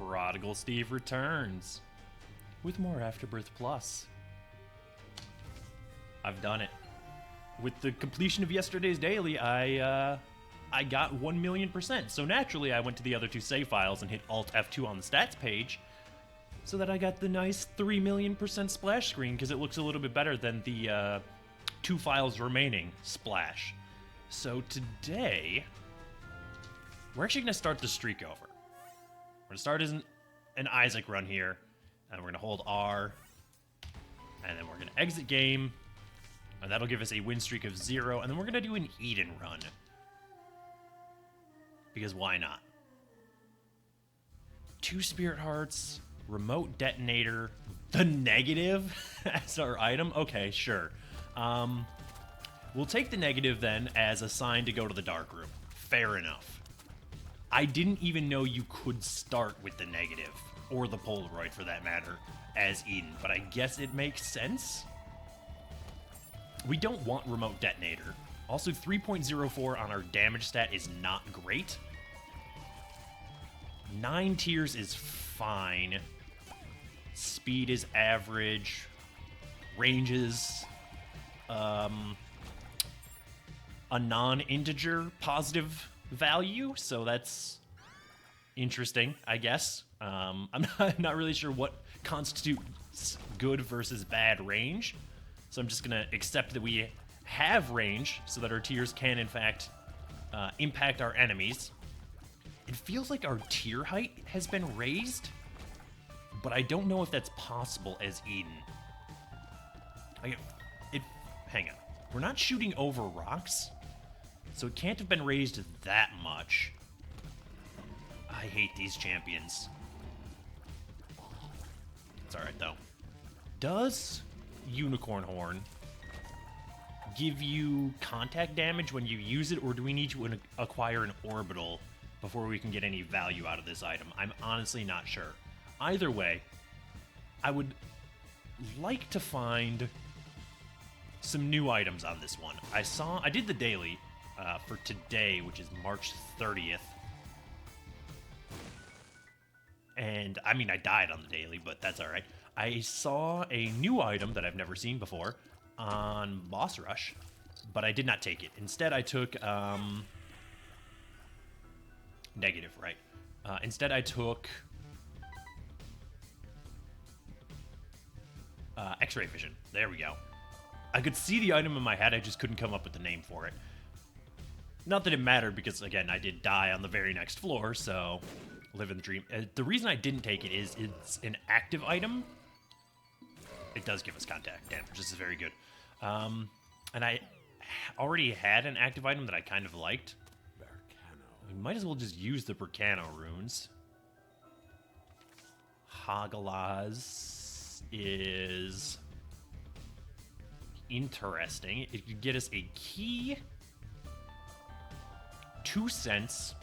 Prodigal Steve returns with more Afterbirth Plus. I've done it. With the completion of yesterday's daily, I got 1,000,000%. So naturally, I went to the other two save files and hit Alt F2 on the stats page, so that I got the nice 3,000,000% splash screen, because it looks a little bit better than the 2 files remaining splash. So today, we're actually going to start the streak over. We're going to start as an Isaac run here, and we're going to hold R, and then we're going to exit game, and that'll give us a win streak of 0, and then we're going to do an Eden run. Because why not? 2 Spirit Hearts, Remote Detonator, the negative as our item? Okay, sure. We'll take the negative then as a sign to go to the dark room. Fair enough. I didn't even know you could start with the negative, or the Polaroid for that matter, as Eden, but I guess it makes sense. We don't want Remote Detonator. Also, 3.04 on our damage stat is not great. 9 tiers is fine. Speed is average. Range is a non-integer positive value, so that's interesting, I guess. I'm not really sure what constitutes good versus bad range, so I'm just gonna accept that we have range so that our tiers can in fact impact our enemies. It feels like our tier height has been raised, but I don't know if that's possible as Eden. Hang on. We're not shooting over rocks, so it can't have been raised that much. I hate these champions. It's alright, though. Does Unicorn Horn give you contact damage when you use it, or do we need to acquire an orbital before we can get any value out of this item? I'm honestly not sure. Either way, I would like to find some new items on this one. I did the daily for today, which is March 30th. And, I mean, I died on the daily, but that's alright. I saw a new item that I've never seen before on Boss Rush, but I did not take it. Instead, I took, negative, right. Instead, I took X-ray vision. There we go. I could see the item in my head, I just couldn't come up with the name for it. Not that it mattered, because, again, I did die on the very next floor, so living the dream. The reason I didn't take it is it's an active item. It does give us contact damage. This is very good. And I already had an active item that I kind of liked. We might as well just use the Burkano runes. Hagalaz is interesting. It could get us a key, 2 cents.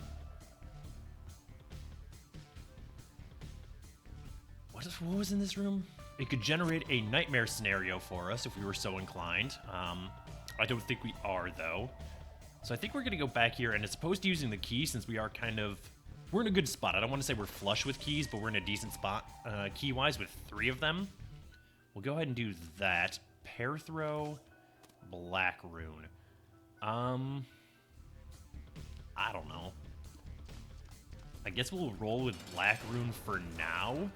What was in this room? It could generate a nightmare scenario for us if we were so inclined. I don't think we are, though. So I think we're going to go back here, and as opposed to using the key, since we are we're in a good spot. I don't want to say we're flush with keys, but we're in a decent spot key-wise with 3 of them. We'll go ahead and do that. Pair throw, black rune. I don't know. I guess we'll roll with black rune for now.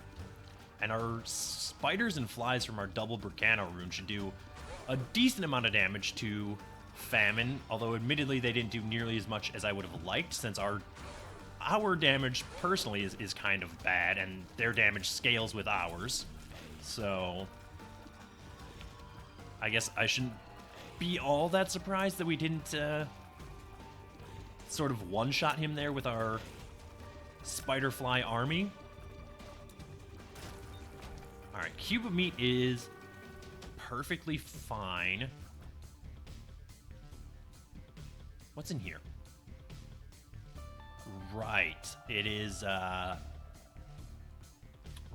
And our spiders and flies from our double Burkano rune should do a decent amount of damage to Famine, although admittedly they didn't do nearly as much as I would have liked, since our damage personally is kind of bad, and their damage scales with ours. So I guess I shouldn't be all that surprised that we didn't sort of one-shot him there with our Spiderfly army. Alright, cube of meat is perfectly fine. What's in here? Right, it is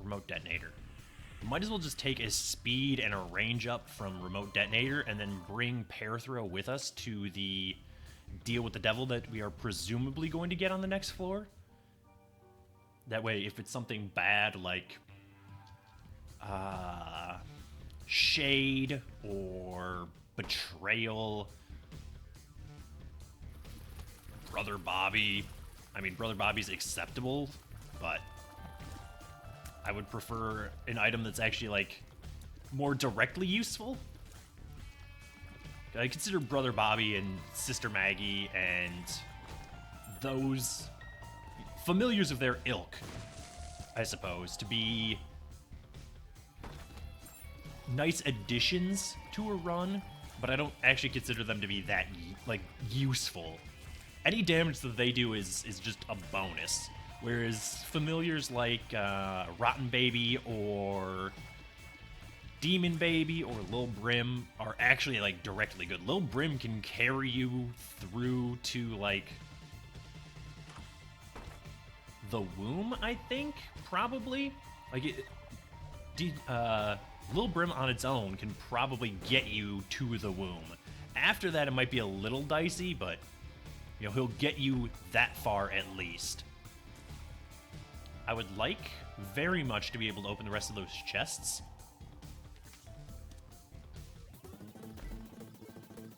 remote detonator. Might as well just take a speed and a range up from remote detonator and then bring pair throw with us to the deal with the devil that we are presumably going to get on the next floor. That way, if it's something bad like shade or betrayal, Brother Bobby. I mean, Brother Bobby's acceptable, but I would prefer an item that's actually, like, more directly useful. I consider Brother Bobby and Sister Maggie and those familiars of their ilk, I suppose, to be nice additions to a run, but I don't actually consider them to be that, like, useful. Any damage that they do is just a bonus, whereas familiars like Rotten Baby or Demon Baby or Lil Brim are actually, like, directly good. Lil Brim can carry you through to, like, the womb, I think, probably. Like, Lil Brim on its own can probably get you to the womb. After that, it might be a little dicey, but, you know, he'll get you that far at least. I would like very much to be able to open the rest of those chests.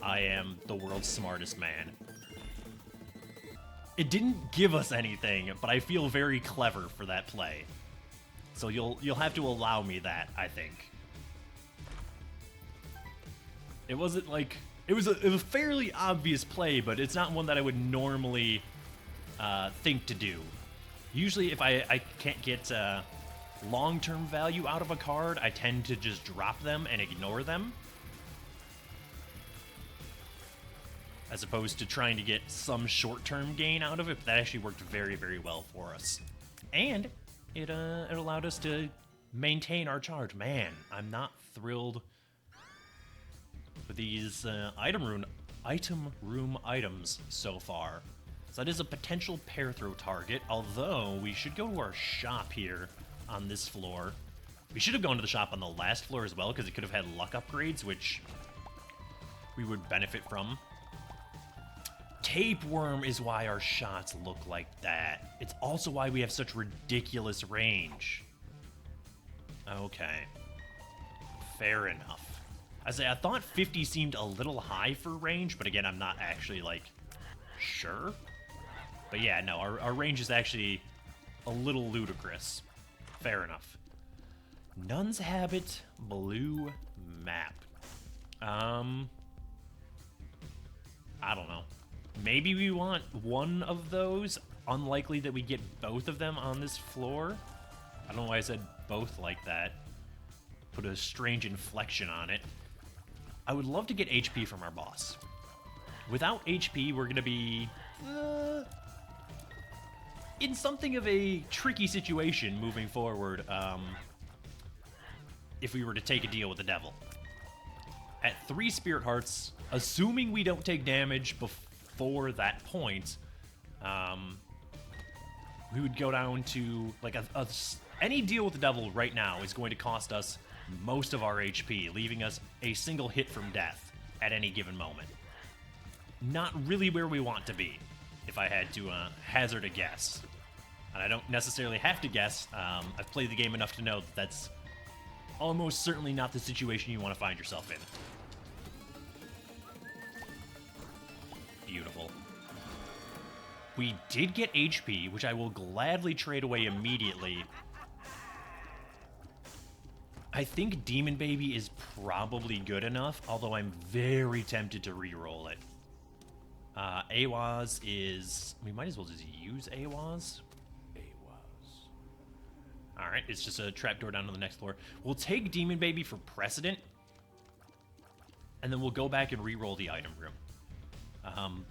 I am the world's smartest man. It didn't give us anything, but I feel very clever for that play. So you'll have to allow me that, I think. It wasn't like it was a fairly obvious play, but it's not one that I would normally think to do. Usually, if I can't get long-term value out of a card, I tend to just drop them and ignore them, as opposed to trying to get some short-term gain out of it. But that actually worked very, very well for us, and it allowed us to maintain our charge. Man, I'm not thrilled with these item room items so far. So that is a potential pair throw target, although we should go to our shop here on this floor. We should have gone to the shop on the last floor as well, because it could have had luck upgrades, which we would benefit from. Tapeworm is why our shots look like that. It's also why we have such ridiculous range. Okay. Fair enough. I thought 50 seemed a little high for range, but again, I'm not actually, like, sure. But yeah, no, our range is actually a little ludicrous. Fair enough. Nun's Habit, blue map. I don't know. Maybe we want one of those. Unlikely that we get both of them on this floor. I don't know why I said both like that. Put a strange inflection on it. I would love to get HP from our boss. Without HP, we're going to be in something of a tricky situation moving forward if we were to take a deal with the devil. At 3 Spirit Hearts, assuming we don't take damage before that point, we would go down to, like, any deal with the devil right now is going to cost us most of our HP, leaving us a single hit from death at any given moment. Not really where we want to be, if I had to hazard a guess. And I don't necessarily have to guess. I've played the game enough to know that that's almost certainly not the situation you want to find yourself in. Beautiful. We did get HP, which I will gladly trade away immediately. I think Demon Baby is probably good enough, although I'm very tempted to re-roll it. AWAS is... We might as well just use AWAS. Alright, it's just a trapdoor down to the next floor. We'll take Demon Baby for precedent, and then we'll go back and re-roll the item room.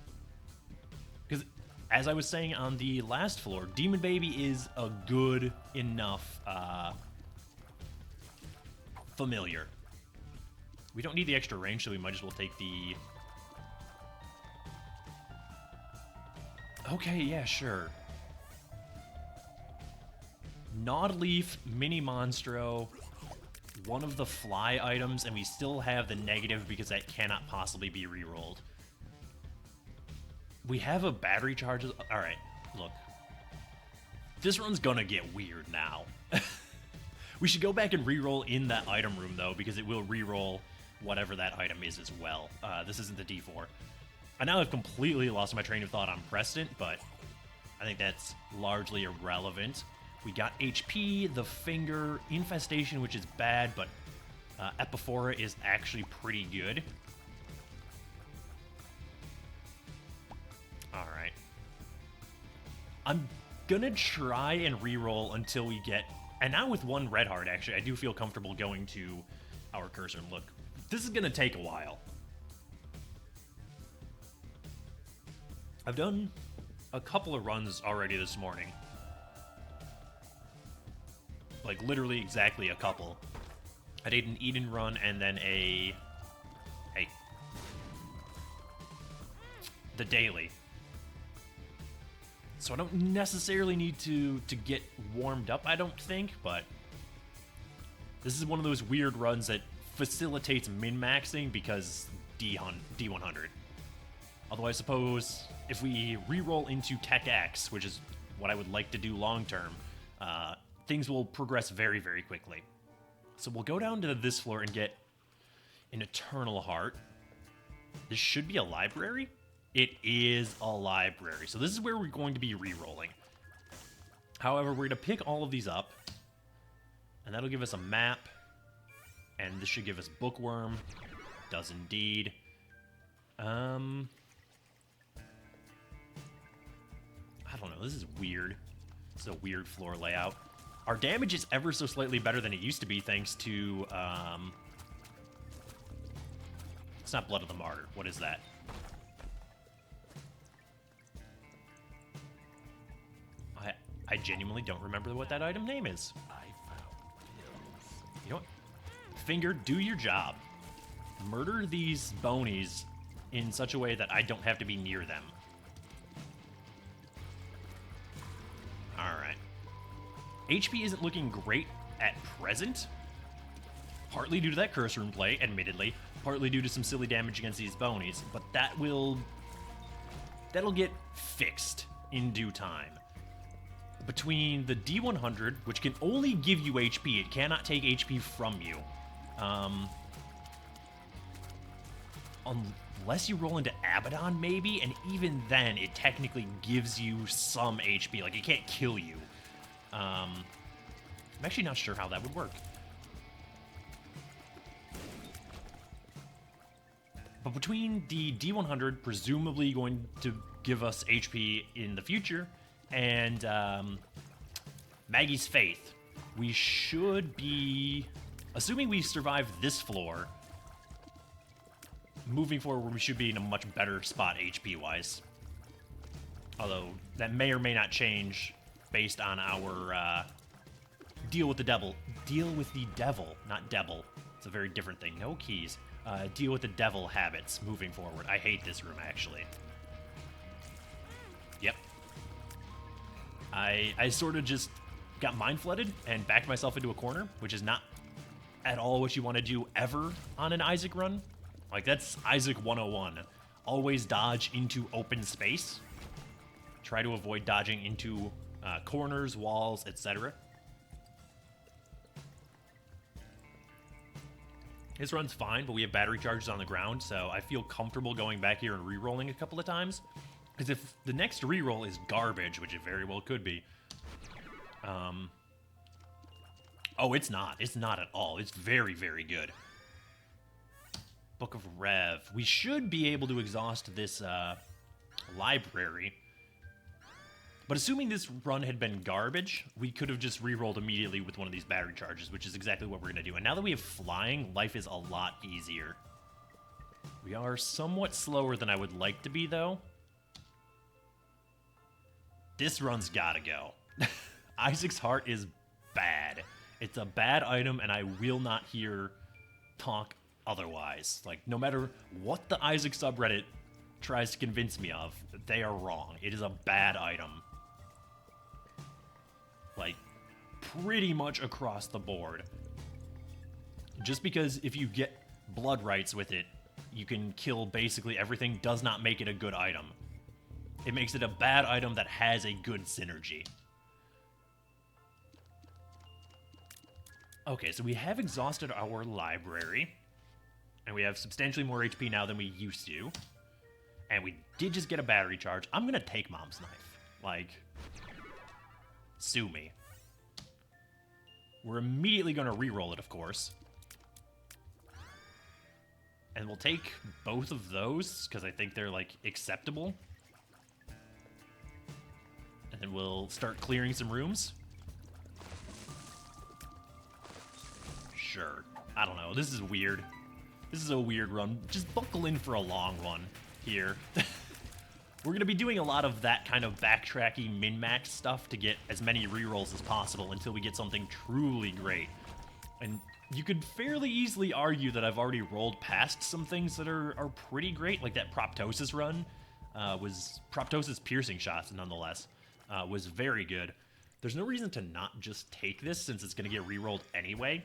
Because, as I was saying on the last floor, Demon Baby is a good enough familiar. We don't need the extra range, so we might as well take the... Okay, yeah, sure. Gnawed-Leaf, Mini Monstro, one of the fly items, and we still have the negative because that cannot possibly be re-rolled. We have a battery charge. Alright, look. This run's gonna get weird now. We should go back and reroll in that item room, though, because it will reroll whatever that item is as well. This isn't the D4. I now have completely lost my train of thought on Precedent, but I think that's largely irrelevant. We got HP, the Finger, Infestation, which is bad, but Epiphora is actually pretty good. Alright. I'm gonna try and reroll until we get... And now with one red heart, actually, I do feel comfortable going to our cursor and look. This is gonna take a while. I've done a couple of runs already this morning. Like, literally exactly a couple. I did an Eden run and then the daily. So I don't necessarily need to get warmed up, I don't think, but this is one of those weird runs that facilitates min-maxing because D100. Although I suppose if we re-roll into Tech X, which is what I would like to do long-term, things will progress very, very quickly. So we'll go down to this floor and get an Eternal Heart. This should be a library. It is a library. So this is where we're going to be re-rolling. However, we're going to pick all of these up, and that'll give us a map, and this should give us Bookworm. Does indeed. I don't know. This is weird. This is a weird floor layout. Our damage is ever so slightly better than it used to be, thanks to, it's not Blood of the Martyr. What is that? I genuinely don't remember what that item name is. You know what? Finger, do your job. Murder these bonies in such a way that I don't have to be near them. Alright. HP isn't looking great at present. Partly due to that curse room play, admittedly. Partly due to some silly damage against these bonies. But that'll get fixed in due time. Between the D100, which can only give you HP, it cannot take HP from you. Unless you roll into Abaddon, maybe, and even then, it technically gives you some HP. Like, it can't kill you. I'm actually not sure how that would work. But between the D100, presumably going to give us HP in the future, and Maggie's Faith, we should be, assuming we survive this floor, moving forward, we should be in a much better spot HP-wise. Although, that may or may not change based on our deal with the devil. Deal with the devil, not devil. It's a very different thing. No keys. Deal with the devil habits moving forward. I hate this room, actually. Yep. I sort of just got mind-flooded and backed myself into a corner, which is not at all what you want to do ever on an Isaac run. Like, that's Isaac 101. Always dodge into open space. Try to avoid dodging into corners, walls, etc. This run's fine, but we have battery charges on the ground, so I feel comfortable going back here and re-rolling a couple of times. Because if the next reroll is garbage, which it very well could be, oh, it's not. It's not at all. It's very, very good. Book of Rev. We should be able to exhaust this library. But assuming this run had been garbage, we could have just rerolled immediately with one of these battery charges, which is exactly what we're going to do. And now that we have flying, life is a lot easier. We are somewhat slower than I would like to be, though. This run's gotta go. Isaac's Heart is bad. It's a bad item, and I will not hear talk otherwise. Like, no matter what the Isaac subreddit tries to convince me of, they are wrong. It is a bad item. Like, pretty much across the board. Just because if you get blood rights with it, you can kill basically everything does not make it a good item. It makes it a bad item that has a good synergy. Okay, so we have exhausted our library. And we have substantially more HP now than we used to. And we did just get a battery charge. I'm gonna take Mom's knife. Like, sue me. We're immediately gonna re-roll it, of course. And we'll take both of those, because I think they're, like, acceptable. And then we'll start clearing some rooms. Sure. I don't know. This is weird. This is a weird run. Just buckle in for a long one here. We're going to be doing a lot of that kind of backtracky min-max stuff to get as many rerolls as possible until we get something truly great. And you could fairly easily argue that I've already rolled past some things that are pretty great, like that Proptosis run. Proptosis piercing shots, nonetheless, was very good. There's no reason to not just take this since it's going to get rerolled anyway.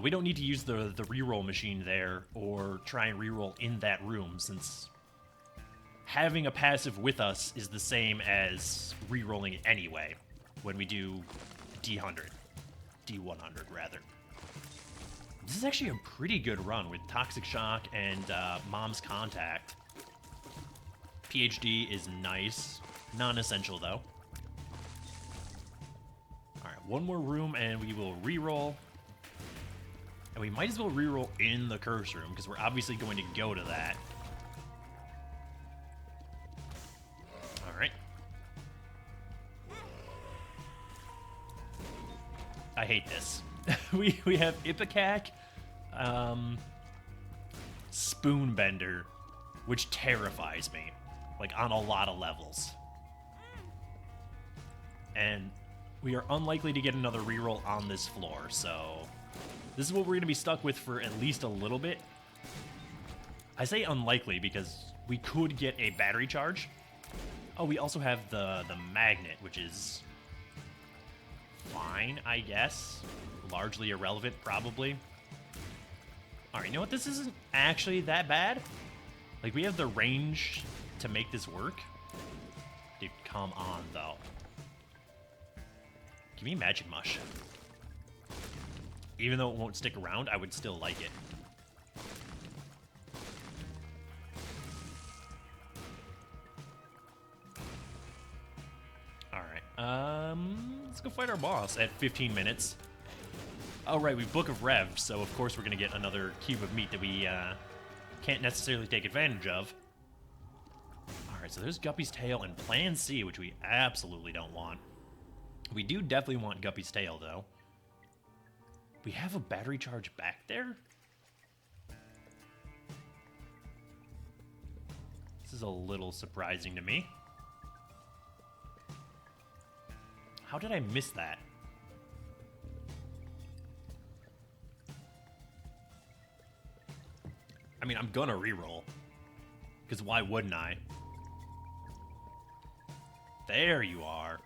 We don't need to use the reroll machine there or try and reroll in that room, since having a passive with us is the same as rerolling it anyway when we do D100. D100, rather. This is actually a pretty good run with Toxic Shock and Mom's Contact. PhD is nice. Non-essential, though. Alright, one more room and we will reroll. And we might as well reroll in the curse room, because we're obviously going to go to that. Alright. I hate this. we have Ipecac, Spoonbender, which terrifies me, like, on a lot of levels. And we are unlikely to get another reroll on this floor, so this is what we're going to be stuck with for at least a little bit. I say unlikely because we could get a battery charge. Oh, we also have the magnet, which is fine, I guess. Largely irrelevant, probably. Alright, you know what? This isn't actually that bad. Like, we have the range to make this work. Dude, come on, though. Give me Magic Mush. Even though it won't stick around, I would still like it. Alright, let's go fight our boss at 15 minutes. Oh, right, we Book of Rev, so of course we're going to get another cube of meat that we can't necessarily take advantage of. Alright, so there's Guppy's Tail and Plan C, which we absolutely don't want. We do definitely want Guppy's Tail, though. We have a battery charge back there? This is a little surprising to me. How did I miss that? I mean, I'm gonna reroll. Because why wouldn't I? There you are.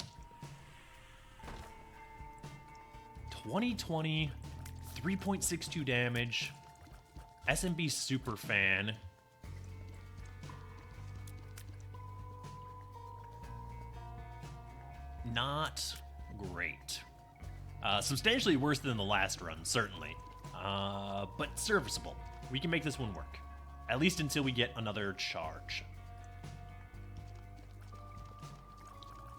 2020, 3.62 damage, SMB Superfan. Not great. Substantially worse than the last run, certainly. But serviceable. We can make this one work. At least until we get another charge.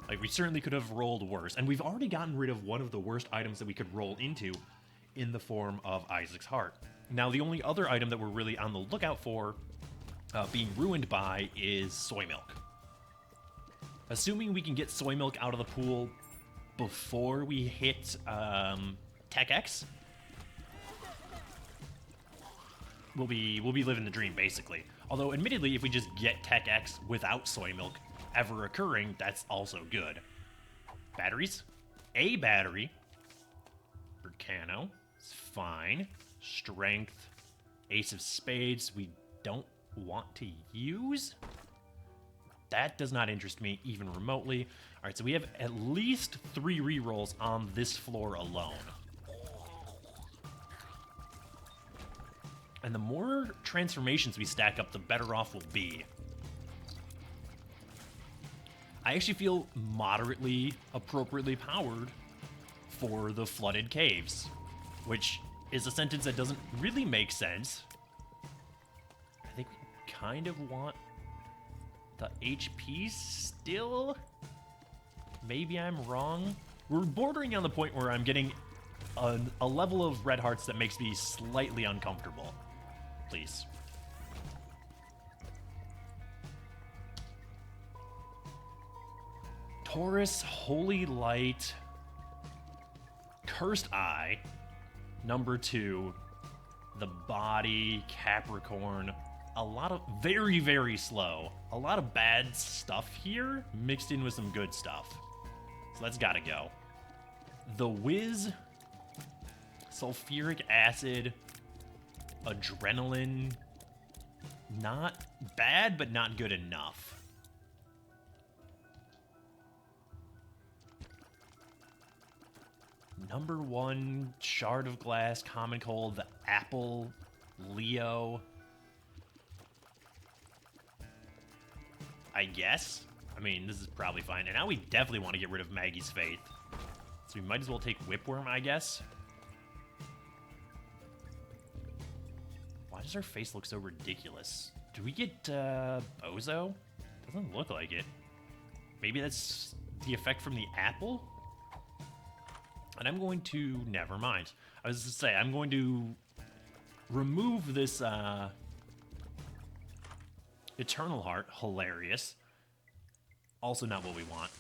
Like, we certainly could have rolled worse, and we've already gotten rid of one of the worst items that we could roll into in the form of Isaac's Heart. Now, the only other item that we're really on the lookout for being ruined by is soy milk. Assuming we can get soy milk out of the pool before we hit Tech X, we'll be living the dream, basically. Although, admittedly, if we just get Tech X without soy milk ever occurring, that's also good. Batteries. A battery. Burcano. It's fine. Strength. Ace of Spades. We don't want to use. That does not interest me even remotely. Alright, so we have at least 3 rerolls on this floor alone. And the more transformations we stack up, the better off we'll be. I actually feel moderately, appropriately powered for the flooded caves, which is a sentence that doesn't really make sense. I think we kind of want the HP still. Maybe I'm wrong. We're bordering on the point where I'm getting a level of red hearts that makes me slightly uncomfortable. Please. Taurus, Holy Light, Cursed Eye, number 2, the Body, Capricorn, a lot of very, very slow. A lot of bad stuff here mixed in with some good stuff. So that's gotta go. The Whiz, Sulfuric Acid, Adrenaline, not bad, but not good enough. Number 1, Shard of Glass, Common Cold, the Apple, Leo. I guess. I mean, this is probably fine. And now we definitely want to get rid of Maggie's Faith. So we might as well take Whipworm, I guess. Why does our face look so ridiculous? Do we get Bozo? Doesn't look like it. Maybe that's the effect from the apple? And I'm going to... Never mind. I was going to say, I'm going to remove this Eternal Heart. Hilarious. Also not what we want.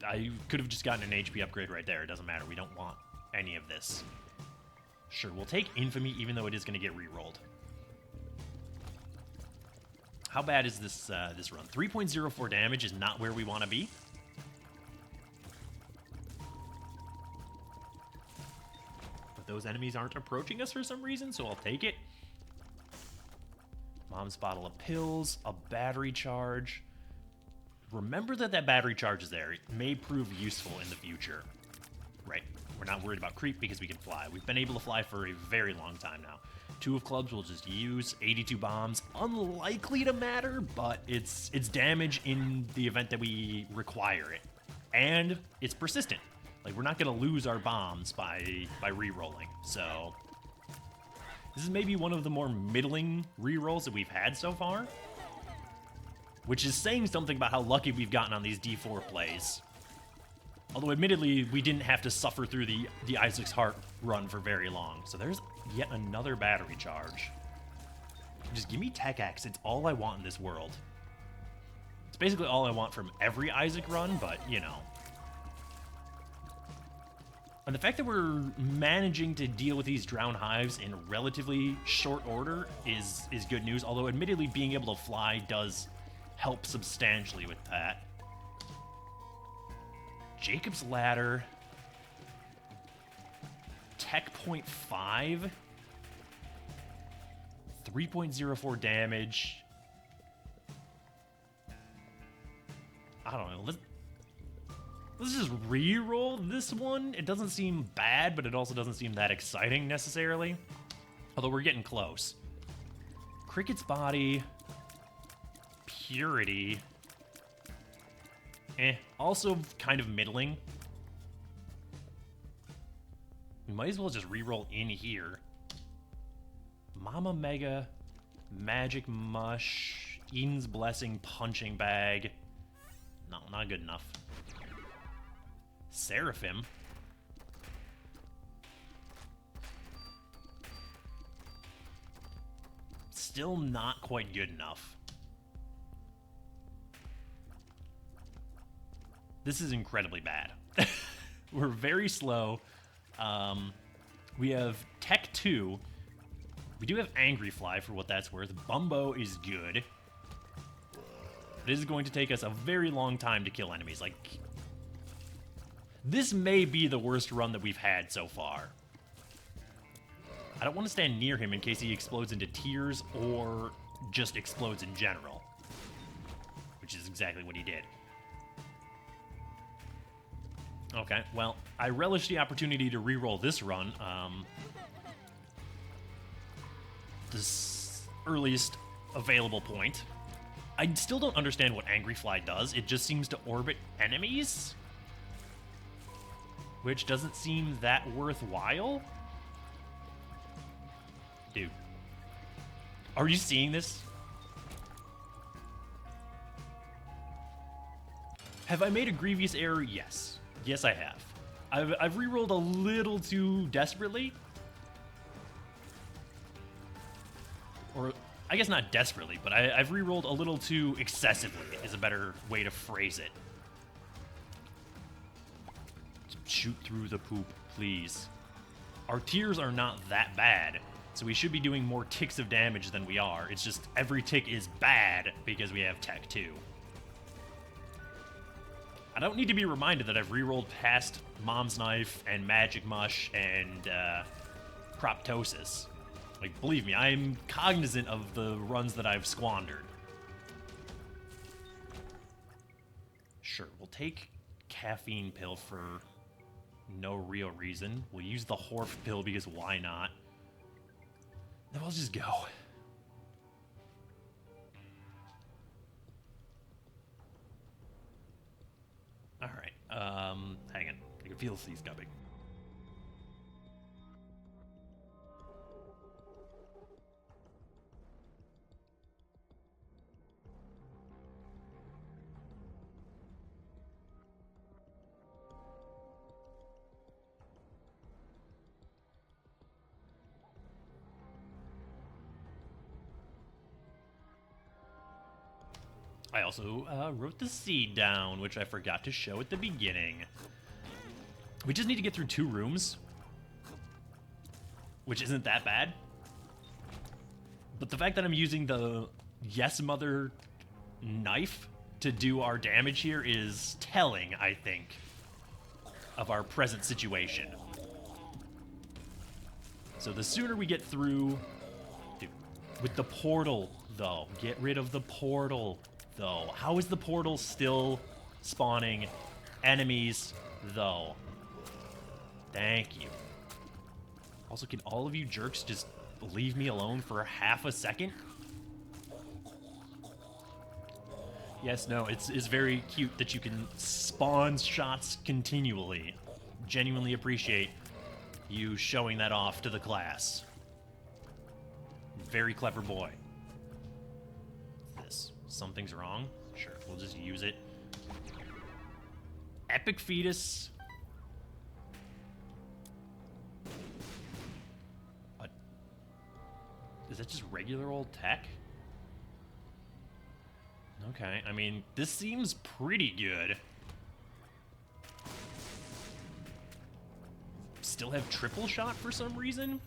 I could have just gotten an HP upgrade right there. It doesn't matter. We don't want any of this. Sure, we'll take Infamy even though it is going to get re-rolled. How bad is this this run? 3.04 damage is not where we want to be. But those enemies aren't approaching us for some reason, so I'll take it. Mom's bottle of pills, a battery charge. Remember that battery charge is there. It may prove useful in the future. Right. We're not worried about creep because we can fly. We've been able to fly for a very long time now. 2 of clubs we'll just use. 82 bombs. Unlikely to matter, but it's damage in the event that we require it. And it's persistent. Like, we're not going to lose our bombs by re-rolling. So, this is maybe one of the more middling re-rolls that we've had so far. Which is saying something about how lucky we've gotten on these D4 plays. Although, admittedly, we didn't have to suffer through the Isaac's Heart run for very long. So there's yet another battery charge. Just give me Tech X. It's all I want in this world. It's basically all I want from every Isaac run, but, you know. And the fact that we're managing to deal with these Drowned Hives in relatively short order is good news. Although, admittedly, being able to fly does help substantially with that. Jacob's Ladder. Tech point 5. 3.04 damage. I don't know. Let's just re-roll this one. It doesn't seem bad, but it also doesn't seem that exciting necessarily. Although we're getting close. Cricket's Body. Purity. Also kind of middling. We might as well just re-roll in here. Mama Mega, Magic Mush, Eden's Blessing, Punching Bag. No, not good enough. Seraphim. Still not quite good enough. This is incredibly bad. We're very slow. We have Tech 2. We do have Angry Fly for what that's worth. Bumbo is good. It is going to take us a very long time to kill enemies. Like, this may be the worst run that we've had so far. I don't want to stand near him in case he explodes into tears or just explodes in general. Which is exactly what he did. Okay, well, I relish the opportunity to re-roll this run. This earliest available point. I still don't understand what Angry Fly does. It just seems to orbit enemies, which doesn't seem that worthwhile. Dude, are you seeing this? Have I made a grievous error? Yes. Yes, I have. I've rerolled a little too desperately. Or, I guess not desperately, but I've rerolled a little too excessively, is a better way to phrase it. Shoot through the poop, please. Our tiers are not that bad, so we should be doing more ticks of damage than we are. It's just every tick is bad because we have Tech 2. I don't need to be reminded that I've rerolled past Mom's Knife and Magic Mush and Proptosis. Like, believe me, I'm cognizant of the runs that I've squandered. Sure, we'll take Caffeine Pill for no real reason. We'll use the Horf Pill because why not? Then we'll just go. Alright, hang on. I can feel these coming. I also wrote the seed down, which I forgot to show at the beginning. We just need to get through 2 rooms, which isn't that bad. But the fact that I'm using the Yes Mother knife to do our damage here is telling, I think, of our present situation. So the sooner we get through... Dude, with the portal, though. Get rid of the portal. Though. How is the portal still spawning enemies, though? Thank you. Also, can all of you jerks just leave me alone for half a second? Yes, no, it's very cute that you can spawn shots continually. Genuinely appreciate you showing that off to the class. Very clever boy. Something's wrong? Sure, we'll just use it. Epic Fetus. What? Is that just regular old tech? Okay, I mean, this seems pretty good. Still have triple shot for some reason?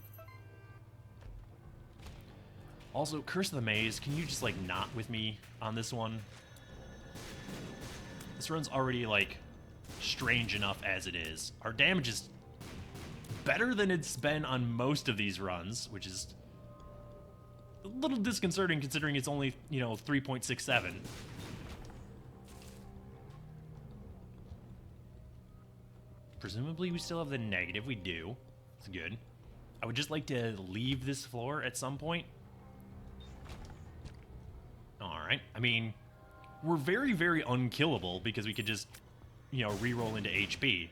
Also, Curse of the Maze, can you just, like, not with me on this one? This run's already, like, strange enough as it is. Our damage is better than it's been on most of these runs, which is a little disconcerting considering it's only, you know, 3.67. Presumably we still have the negative. We do. It's good. I would just like to leave this floor at some point. Alright, I mean, we're very, very unkillable because we could just, you know, reroll into HP.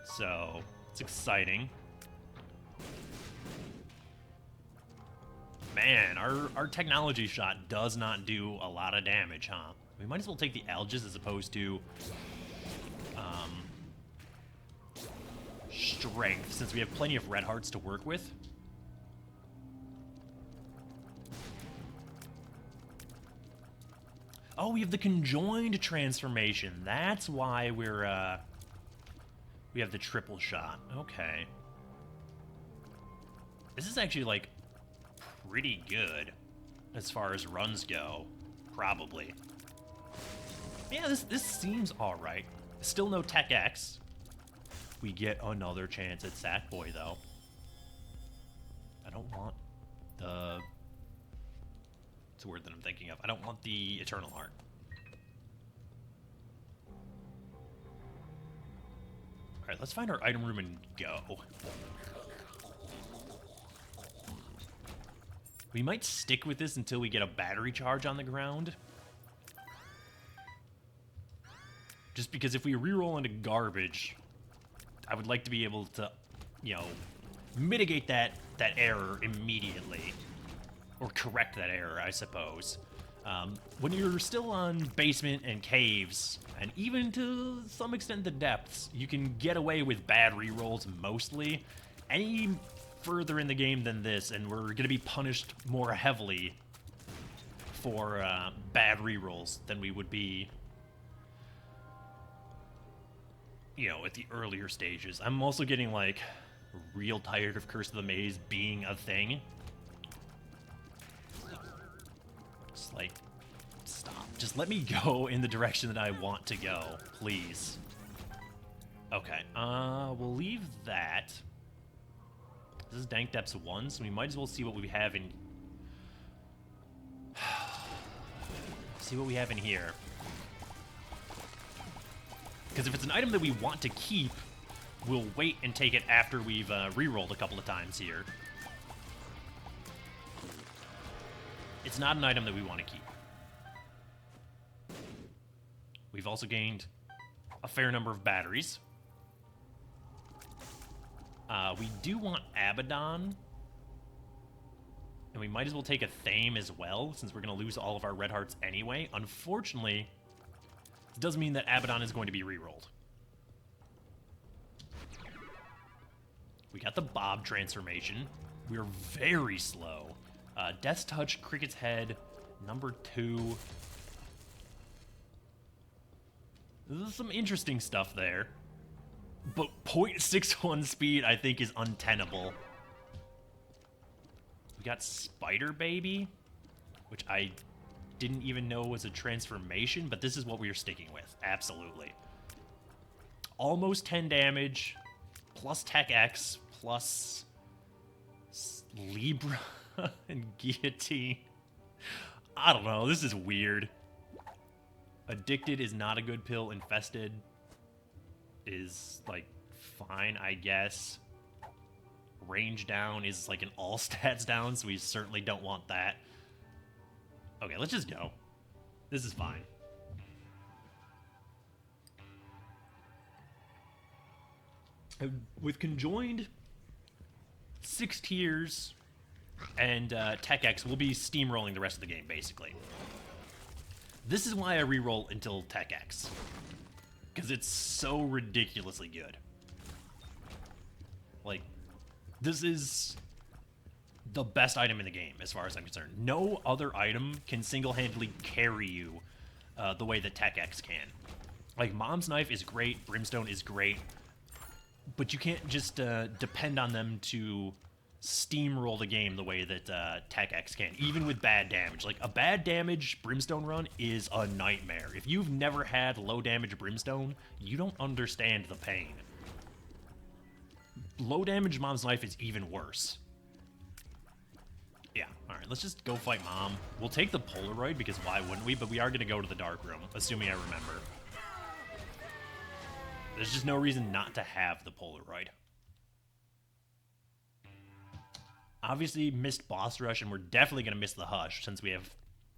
So, it's exciting. Man, our technology shot does not do a lot of damage, huh? We might as well take the Alges as opposed to strength, since we have plenty of red hearts to work with. Oh, we have the conjoined transformation. That's why we're, we have the triple shot. Okay. This is actually, like, pretty good as far as runs go. Probably. Yeah, this seems alright. Still no Tech X. We get another chance at Sackboy, though. I don't want the... It's a word that I'm thinking of. I don't want the Eternal Heart. Alright, let's find our item room and go. We might stick with this until we get a battery charge on the ground. Just because if we reroll into garbage, I would like to be able to, you know, mitigate that error immediately. Or correct that error, I suppose. When you're still on basement and caves, and even to some extent the depths, you can get away with bad rerolls mostly. Any further in the game than this, and we're going to be punished more heavily for bad rerolls than we would be, you know, at the earlier stages. I'm also getting, like, real tired of Curse of the Maze being a thing. Just, like, stop. Just let me go in the direction that I want to go, please. Okay, we'll leave that. This is Dank Depths 1, so we might as well see what we have in... see what we have in here. Because if it's an item that we want to keep, we'll wait and take it after we've re-rolled a couple of times here. It's not an item that we want to keep. We've also gained a fair number of batteries. We do want Abaddon. And we might as well take a Thame as well, since we're going to lose all of our red hearts anyway. Unfortunately, it does mean that Abaddon is going to be re-rolled. We got the Bob transformation. We're very slow. Death's Touch, Cricket's Head, number 2. There's some interesting stuff there. But 0.61 speed, I think, is untenable. We got Spider Baby, which I didn't even know was a transformation, but this is what we are sticking with. Absolutely. Almost 10 damage, plus Tech X, plus Libra and Guillotine. I don't know. This is weird. Addicted is not a good pill. Infested is, like, fine, I guess. Range down is, like, an all stats down, so we certainly don't want that. Okay, let's just go. This is fine. With Conjoined, 6 tiers, and Tech X, we'll be steamrolling the rest of the game, basically. This is why I reroll until Tech X. Because it's so ridiculously good. Like, this is the best item in the game, as far as I'm concerned. No other item can single-handedly carry you the way that Tech X can. Like, Mom's Knife is great, Brimstone is great, but you can't just depend on them to steamroll the game the way that Tech X can, even with bad damage. Like, a bad damage Brimstone run is a nightmare. If you've never had low damage Brimstone, you don't understand the pain. Low damage Mom's Knife is even worse. Yeah, alright, let's just go fight Mom. We'll take the Polaroid, because why wouldn't we? But we are going to go to the Dark Room, assuming I remember. There's just no reason not to have the Polaroid. Obviously missed boss rush, and we're definitely going to miss the Hush, since we have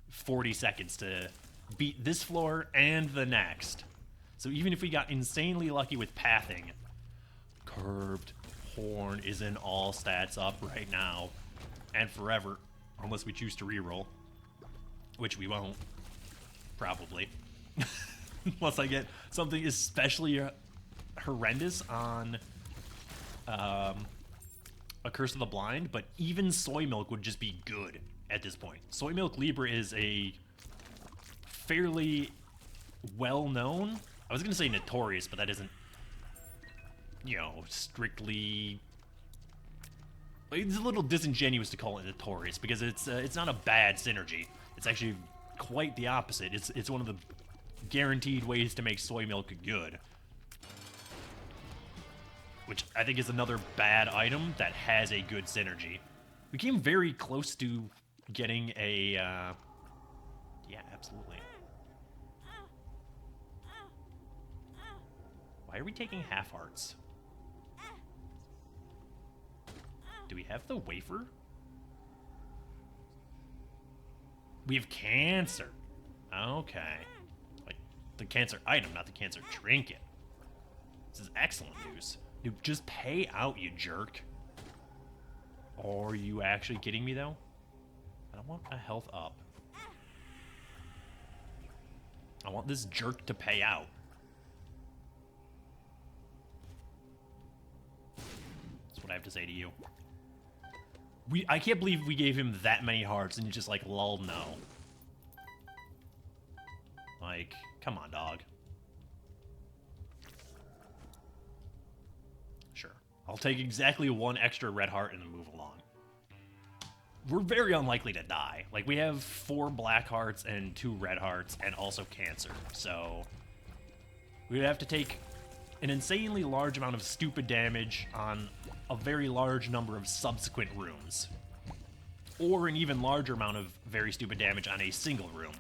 40 seconds to beat this floor and the next. So even if we got insanely lucky with pathing, Curved Horn is in all stats up right now. And forever, unless we choose to reroll. Which we won't. Probably. Unless I get something especially horrendous on a Curse of the Blind, but even Soy Milk would just be good at this point. Soy Milk Libra is a fairly well-known, I was going to say notorious, but that isn't, you know, strictly... It's a little disingenuous to call it notorious, because it's not a bad synergy. It's actually quite the opposite. It's one of the guaranteed ways to make soy milk good. Which I think is another bad item that has a good synergy. We came very close to getting a... yeah, absolutely. Why are we taking half hearts? Do we have the wafer? We have cancer. Okay. Like, the cancer item, not the cancer trinket. This is excellent news. Dude, just pay out, you jerk. Are you actually kidding me, though? I don't want a health up. I want this jerk to pay out. That's what I have to say to you. I can't believe we gave him that many hearts and he's just like, lol, no. Like, come on, dog. Sure. I'll take exactly 1 extra red heart and then move along. We're very unlikely to die. Like, we have 4 black hearts and 2 red hearts and also cancer. So, we would have to take an insanely large amount of stupid damage on a very large number of subsequent rooms. Or an even larger amount of very stupid damage on a single room.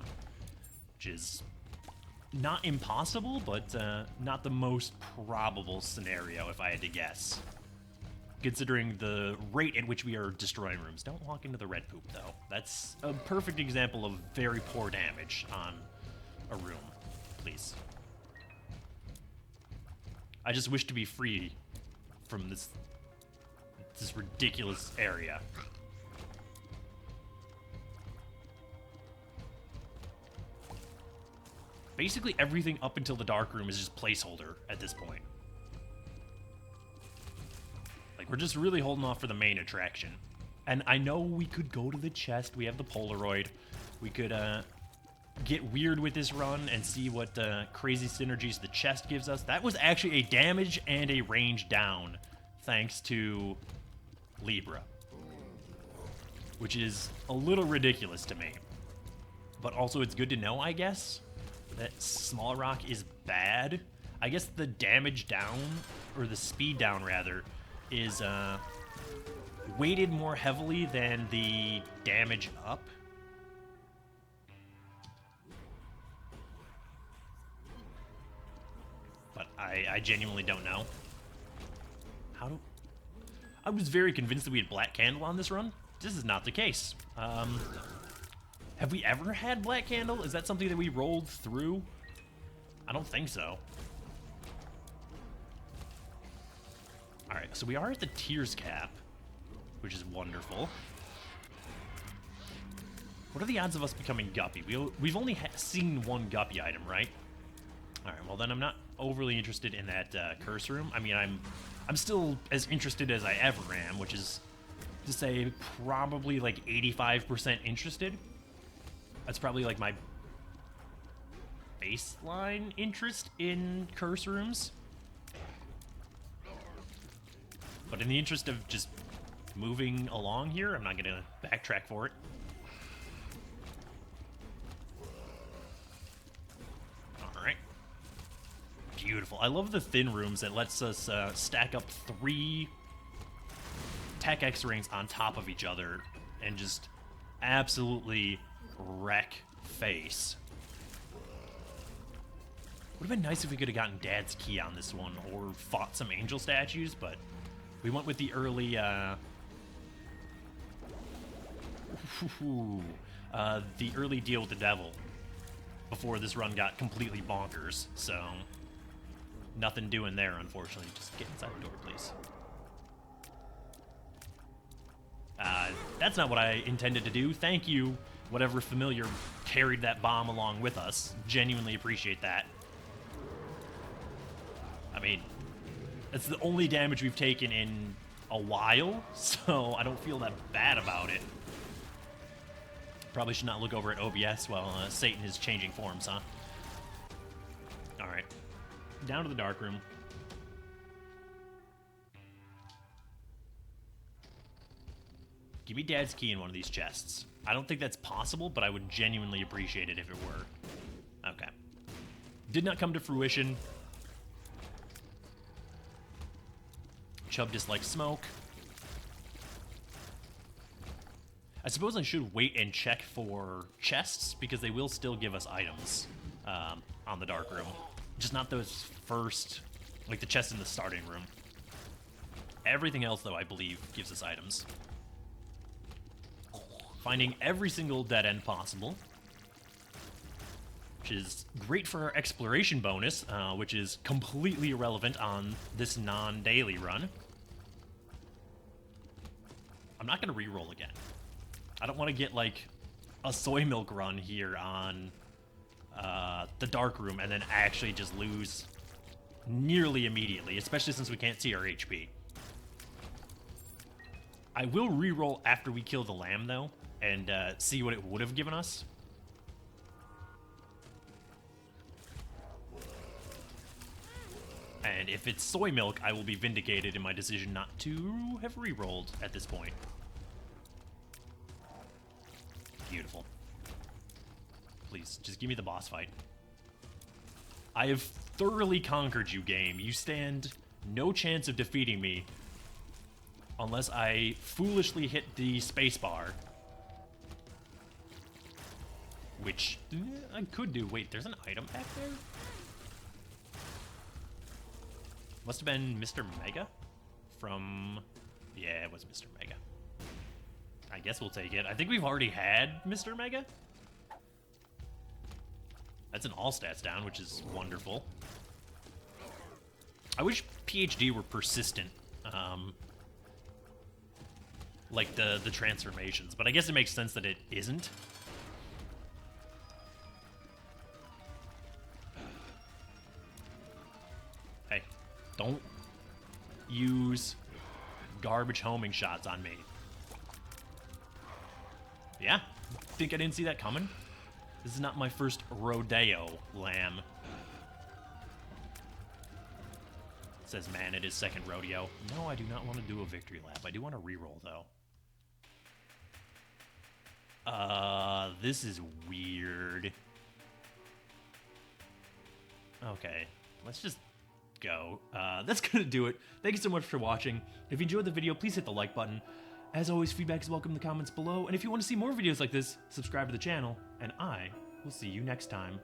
Which is not impossible, but not the most probable scenario, if I had to guess. Considering the rate at which we are destroying rooms. Don't walk into the red poop, though. That's a perfect example of very poor damage on a room. Please. I just wish to be free from this ridiculous area. Basically everything up until the dark room is just placeholder at this point. Like, we're just really holding off for the main attraction. And I know we could go to the chest. We have the Polaroid. We could get weird with this run and see what crazy synergies the chest gives us. That was actually a damage and a range down thanks to Libra, which is a little ridiculous to me. But also it's good to know, I guess, that small rock is bad. I guess the damage down, or the speed down rather, is weighted more heavily than the damage up. But I genuinely don't know. I was very convinced that we had Black Candle on this run. This is not the case. Have we ever had Black Candle? Is that something that we rolled through? I don't think so. Alright, so we are at the tears cap, which is wonderful. What are the odds of us becoming Guppy? We've only seen 1 Guppy item, right? Alright, well then I'm not overly interested in that curse room. I mean, I'm still as interested as I ever am, which is to say probably like 85% interested. That's probably like my baseline interest in curse rooms. But in the interest of just moving along here, I'm not gonna backtrack for it. Alright. Beautiful. I love the thin rooms that lets us stack up 3 Tech X rings on top of each other and just absolutely wreck face. Would have been nice if we could have gotten Dad's Key on this one or fought some angel statues, but we went with the early deal with the devil before this run got completely bonkers, so nothing doing there, unfortunately. Just get inside the door, please. That's not what I intended to do. Thank you, whatever familiar carried that bomb along with us. Genuinely appreciate that. I mean, that's the only damage we've taken in a while, so I don't feel that bad about it. Probably should not look over at OBS while Satan is changing forms, huh? Alright. Down to the dark room. Give me Dad's Key in one of these chests. I don't think that's possible, but I would genuinely appreciate it if it were. Okay. Did not come to fruition. Chubb dislikes smoke. I suppose I should wait and check for chests, because they will still give us items on the dark room. Just not those first, like the chest in the starting room. Everything else, though, I believe, gives us items. Finding every single dead end possible. which is great for our exploration bonus, which is completely irrelevant on this non-daily run. I'm not going to reroll again. I don't want to get, like, a soy milk run here on the dark room and then actually just lose nearly immediately, especially since we can't see our HP. I will reroll after we kill the lamb, though, and see what it would have given us. And if it's soy milk, I will be vindicated in my decision not to have rerolled at this point. Beautiful. Please, just give me the boss fight. I have thoroughly conquered you, game. You stand no chance of defeating me unless I foolishly hit the spacebar. Which I could do. Wait, there's an item back there? Must have been Mr. Mega from... Yeah, it was Mr. Mega. I guess we'll take it. I think we've already had Mr. Mega. That's an all stats down, which is wonderful. I wish PhD were persistent. Like the transformations, but I guess it makes sense that it isn't. Hey, don't use garbage homing shots on me. Yeah, think I didn't see that coming? This is not my first rodeo, lamb. Says man, it is second rodeo. No, I do not want to do a victory lap. I do want to reroll, though. This is weird. Okay, let's just go. That's gonna do it. Thank you so much for watching. If you enjoyed the video, please hit the like button. As always, feedback is welcome in the comments below. And if you want to see more videos like this, subscribe to the channel, and I will see you next time.